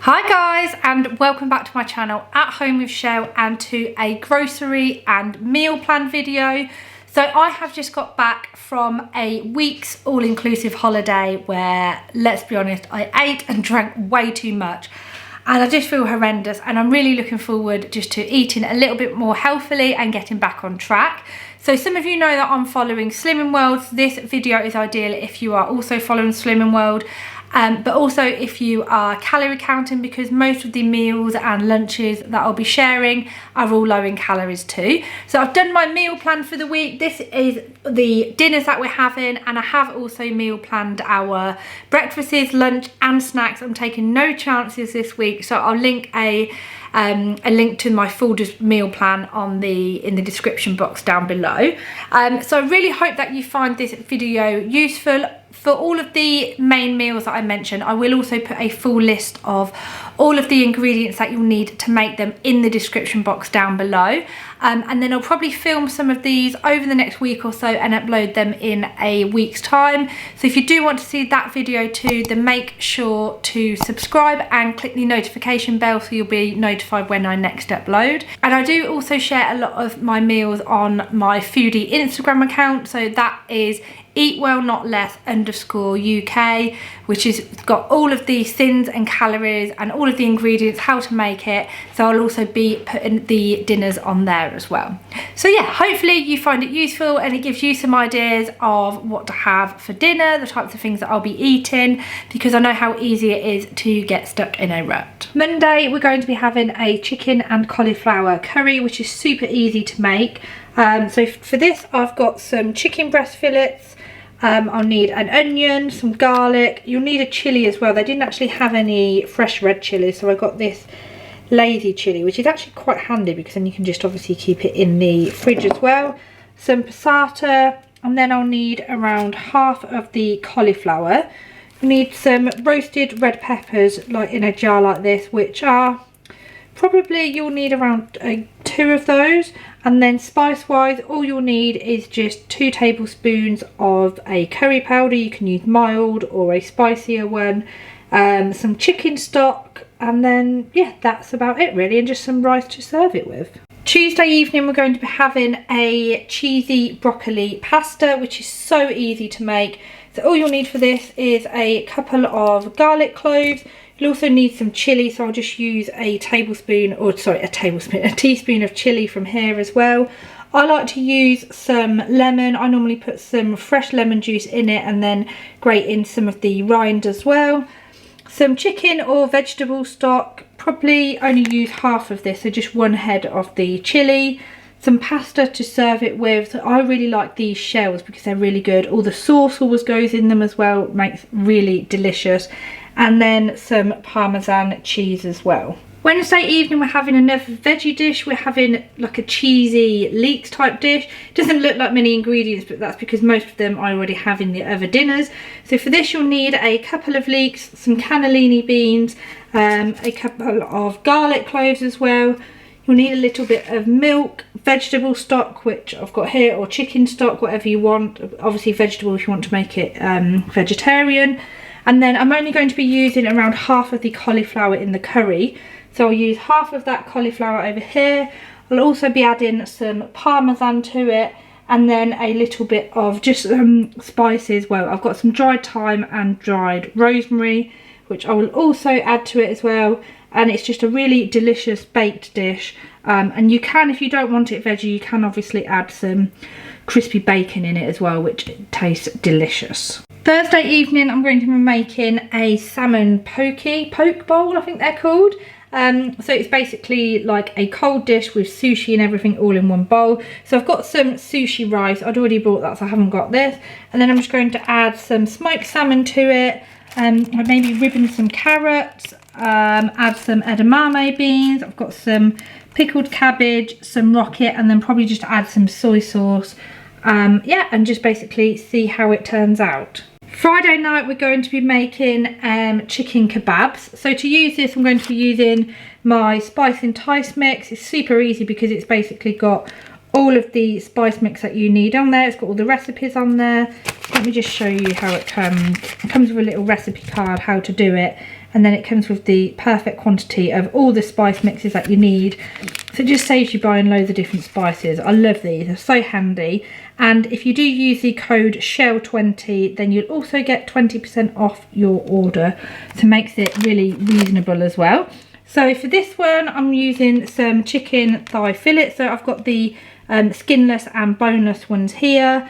Hi guys, and welcome back to my channel At Home with Shell and to a grocery and meal plan video. So I have just got back from a week's all-inclusive holiday where, let's be honest, I ate and drank way too much and I just feel horrendous, and I'm really looking forward just to eating a little bit more healthily and getting back on track. So some of you know that I'm following Slimming World. This video is ideal if you are also following Slimming World. But also if you are calorie counting, because most of the meals and lunches that I'll be sharing are all low in calories too. So I've done my meal plan for the week. This is the dinners that we're having, and I have also meal planned our breakfasts, lunch and snacks. I'm taking no chances this week, so I'll link a link to my full meal plan in the description box down below. So I really hope that you find this video useful. For all of the main meals that I mentioned, I will also put a full list of all of the ingredients that you'll need to make them in the description box down below. And then I'll probably film some of these over the next week or so and upload them in a week's time. So if you do want to see that video too, then make sure to subscribe and click the notification bell so you'll be notified when I next upload. And I do also share a lot of my meals on my foodie Instagram account. So that is eatwellnotless_UK, which has got all of the sins and calories and all of the ingredients, how to make it. So I'll also be putting the dinners on there as well. So yeah, hopefully you find it useful and it gives you some ideas of what to have for dinner, the types of things that I'll be eating, because I know how easy it is to get stuck in a rut. Monday, we're going to be having a chicken and cauliflower curry, which is super easy to make. So for this, I've got some chicken breast fillets. I'll need an onion, some garlic. You'll need a chilli as well. They didn't actually have any fresh red chilli, so I got this lazy chilli, which is actually quite handy because then you can just obviously keep it in the fridge as well. Some passata, and then I'll need around half of the cauliflower. You need some roasted red peppers, like in a jar like this, which are probably, you'll need around 2 of those. And then spice wise, all you'll need is just 2 tablespoons of a curry powder. You can use mild or a spicier one. Some chicken stock, and then yeah, that's about it really, and just some rice to serve it with. Tuesday evening, we're going to be having a cheesy broccoli pasta, which is so easy to make. So all you'll need for this is a couple of garlic cloves. You'll also need some chilli, so I'll just use a teaspoon of chilli from here as well. I like to use some lemon. I normally put some fresh lemon juice in it and then grate in some of the rind as well. Some chicken or vegetable stock, probably only use half of this, so just 1 head of the chilli. Some pasta to serve it with. So I really like these shells because they're really good. All the sauce always goes in them as well, makes really delicious. And then some Parmesan cheese as well. Wednesday evening, we're having another veggie dish. We're having like a cheesy leeks type dish. It doesn't look like many ingredients, but that's because most of them I already have in the other dinners. So for this, you'll need a couple of leeks, some cannellini beans, a couple of garlic cloves as well. You'll need a little bit of milk, vegetable stock, which I've got here, or chicken stock, whatever you want. Obviously vegetable if you want to make it vegetarian. And then I'm only going to be using around half of the cauliflower in the curry. So I'll use half of that cauliflower over here. I'll also be adding some Parmesan to it, and then a little bit of just spices. Well, I've got some dried thyme and dried rosemary, which I will also add to it as well. And it's just a really delicious baked dish. And you can, if you don't want it veggie, you can obviously add some crispy bacon in it as well, which tastes delicious. Thursday evening, I'm going to be making a salmon poke bowl, I think they're called. So it's basically like a cold dish with sushi and everything all in one bowl. So I've got some sushi rice. I'd already bought that, so I haven't got this. And then I'm just going to add some smoked salmon to it. Maybe ribbon some carrots, add some edamame beans. I've got some pickled cabbage, some rocket, and then probably just add some soy sauce. Yeah, and just basically see how it turns out. Friday night, we're going to be making chicken kebabs. So to use this, I'm going to be using my spice and spice mix. It's super easy because it's basically got all of the spice mix that you need on there. It's got all the recipes on there. Let me just show you how it comes. It comes with a little recipe card how to do it. and then it comes with the perfect quantity of all the spice mixes that you need. So it just saves you buying loads of different spices. I love these, they're so handy. And if you do use the code SHELL20, then you'll also get 20% off your order. So it makes it really reasonable as well. So for this one, I'm using some chicken thigh fillets. So I've got the skinless and boneless ones here.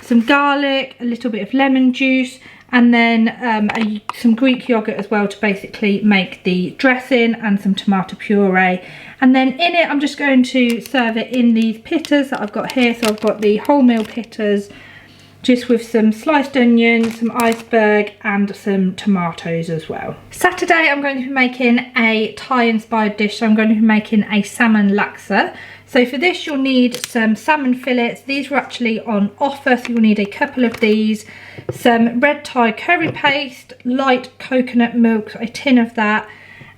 Some garlic, a little bit of lemon juice, and then some Greek yogurt as well to basically make the dressing, and some tomato puree. And then in it, I'm just going to serve it in these pittas that I've got here. So I've got the wholemeal pittas, just with some sliced onions, some iceberg, and some tomatoes as well. Saturday, I'm going to be making a Thai-inspired dish. So I'm going to be making a salmon laksa. So for this, you'll need some salmon fillets. These were actually on offer, so you'll need a couple of these. Some red Thai curry paste, light coconut milk, a tin of that.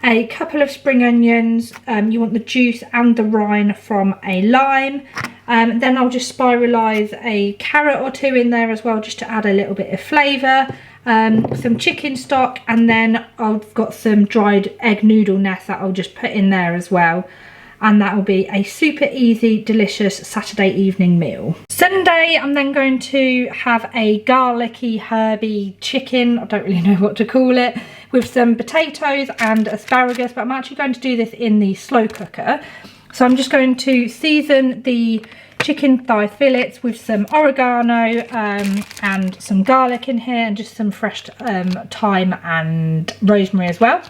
A couple of spring onions. You want the juice and the rind from a lime. Then I'll just spiralise a carrot or two in there as well, just to add a little bit of flavour. Some chicken stock, and then I've got some dried egg noodle nest that I'll just put in there as well. And that will be a super easy, delicious Saturday evening meal. Sunday, I'm then going to have a garlicky, herby chicken, I don't really know what to call it, with some potatoes and asparagus, but I'm actually going to do this in the slow cooker. So I'm just going to season the chicken thigh fillets with some oregano and some garlic in here, and just some fresh thyme and rosemary as well.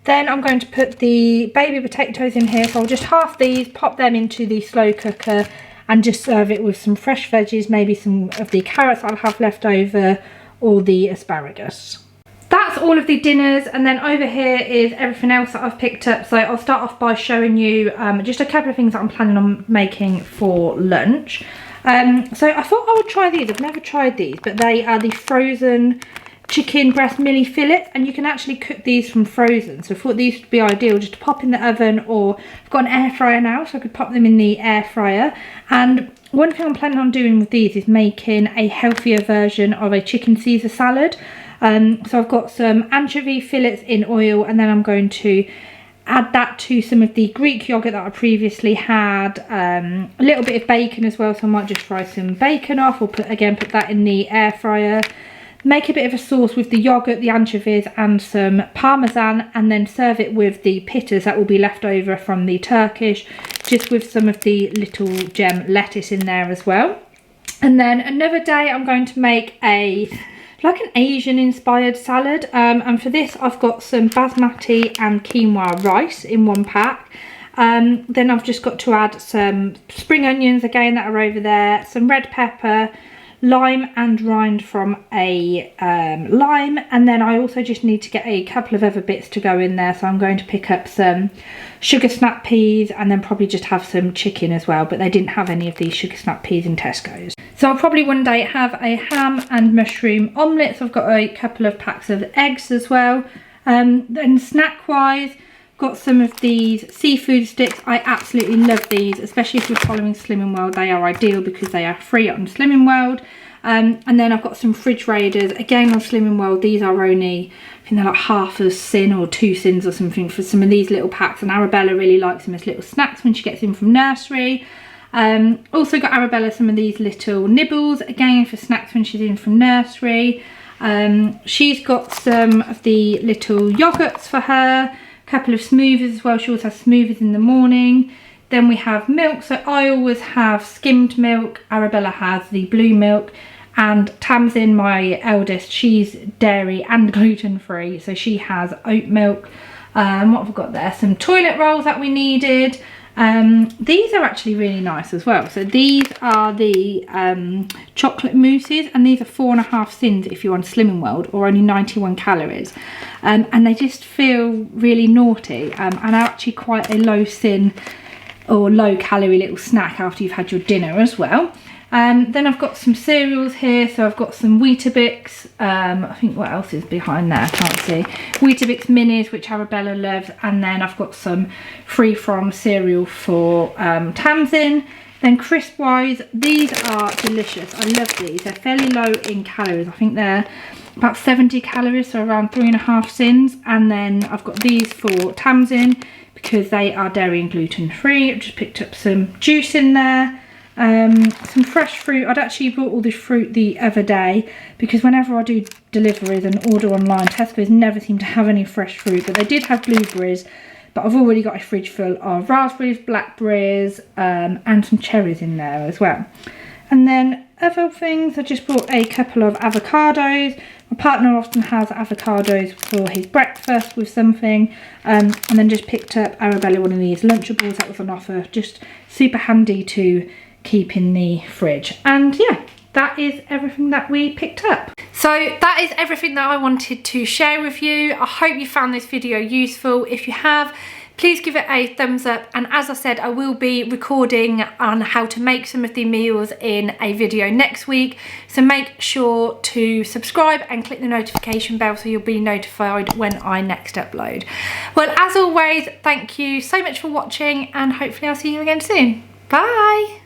Then I'm going to put the baby potatoes in here, so I'll just half these, pop them into the slow cooker, and just serve it with some fresh veggies, maybe some of the carrots I'll have left over, or the asparagus. That's all of the dinners, and then over here is everything else that I've picked up. So I'll start off by showing you just a couple of things that I'm planning on making for lunch. So I thought I would try these. I've never tried these, but they are the frozen chicken breast milli fillet, and you can actually cook these from frozen. So I thought these would be ideal just to pop in the oven, or I've got an air fryer now, so I could pop them in the air fryer. And one thing I'm planning on doing with these is making a healthier version of a chicken Caesar salad. So I've got some anchovy fillets in oil, and then I'm going to add that to some of the Greek yogurt that I previously had, a little bit of bacon as well, so I might just fry some bacon off, or put that in the air fryer. Make a bit of a sauce with the yogurt, the anchovies, and some parmesan, and then serve it with the pittas that will be left over from the Turkish, just with some of the little gem lettuce in there as well. And then another day I'm going to make like an Asian inspired salad, and for this I've got some basmati and quinoa rice in one pack. Then I've just got to add some spring onions again that are over there, some red pepper, lime and rind from a lime, and then I also just need to get a couple of other bits to go in there. So I'm going to pick up some sugar snap peas, and then probably just have some chicken as well, but they didn't have any of these sugar snap peas in Tesco's. So I'll probably one day have a ham and mushroom omelette. So I've got a couple of packs of eggs as well. Then snack wise, got some of these seafood sticks. I absolutely love these, especially if you're following Slimming World. They are ideal because they are free on Slimming World. And then I've got some fridge raiders again on Slimming World. These are only, I think they're like half a sin or 2 sins or something for some of these little packs, and Arabella really likes them as little snacks when she gets in from nursery. Also got Arabella some of these little nibbles again for snacks when she's in from nursery. She's got some of the little yogurts for her, a couple of smoothies as well. She always has smoothies in the morning. Then we have milk, so I always have skimmed milk. Arabella has the blue milk, and Tamsin, my eldest, she's dairy and gluten free, so she has oat milk. What have we got there? Some toilet rolls that we needed. These are actually really nice as well. So these are the chocolate mousses, and these are 4.5 sins if you're on Slimming World, or only 91 calories. And they just feel really naughty, and are actually quite a low sin or low calorie little snack after you've had your dinner as well. Then I've got some cereals here. So I've got some Weetabix, I think what else is behind there, I can't see. Weetabix minis, which Arabella loves, and then I've got some free from cereal for Tamsin. Then crisp wise, these are delicious. I love these. They're fairly low in calories. I think they're about 70 calories, so around 3.5 sins. And then I've got these for Tamsin because they are dairy and gluten free. I've just picked up some juice in there, some fresh fruit. I'd actually bought all this fruit the other day because whenever I do deliveries and order online, Tesco's never seem to have any fresh fruit, but they did have blueberries. But I've already got a fridge full of raspberries, blackberries, and some cherries in there as well. And then other things, I just bought a couple of avocados. My partner often has avocados for his breakfast with something. And then just picked up Arabella one of these Lunchables that was on offer. Just super handy to keep in the fridge. And yeah, that is everything that we picked up. So that is everything that I wanted to share with you. I hope you found this video useful. If you have, please give it a thumbs up. And as I said, I will be recording on how to make some of the meals in a video next week. So make sure to subscribe and click the notification bell so you'll be notified when I next upload. Well, as always, thank you so much for watching and hopefully I'll see you again soon. Bye.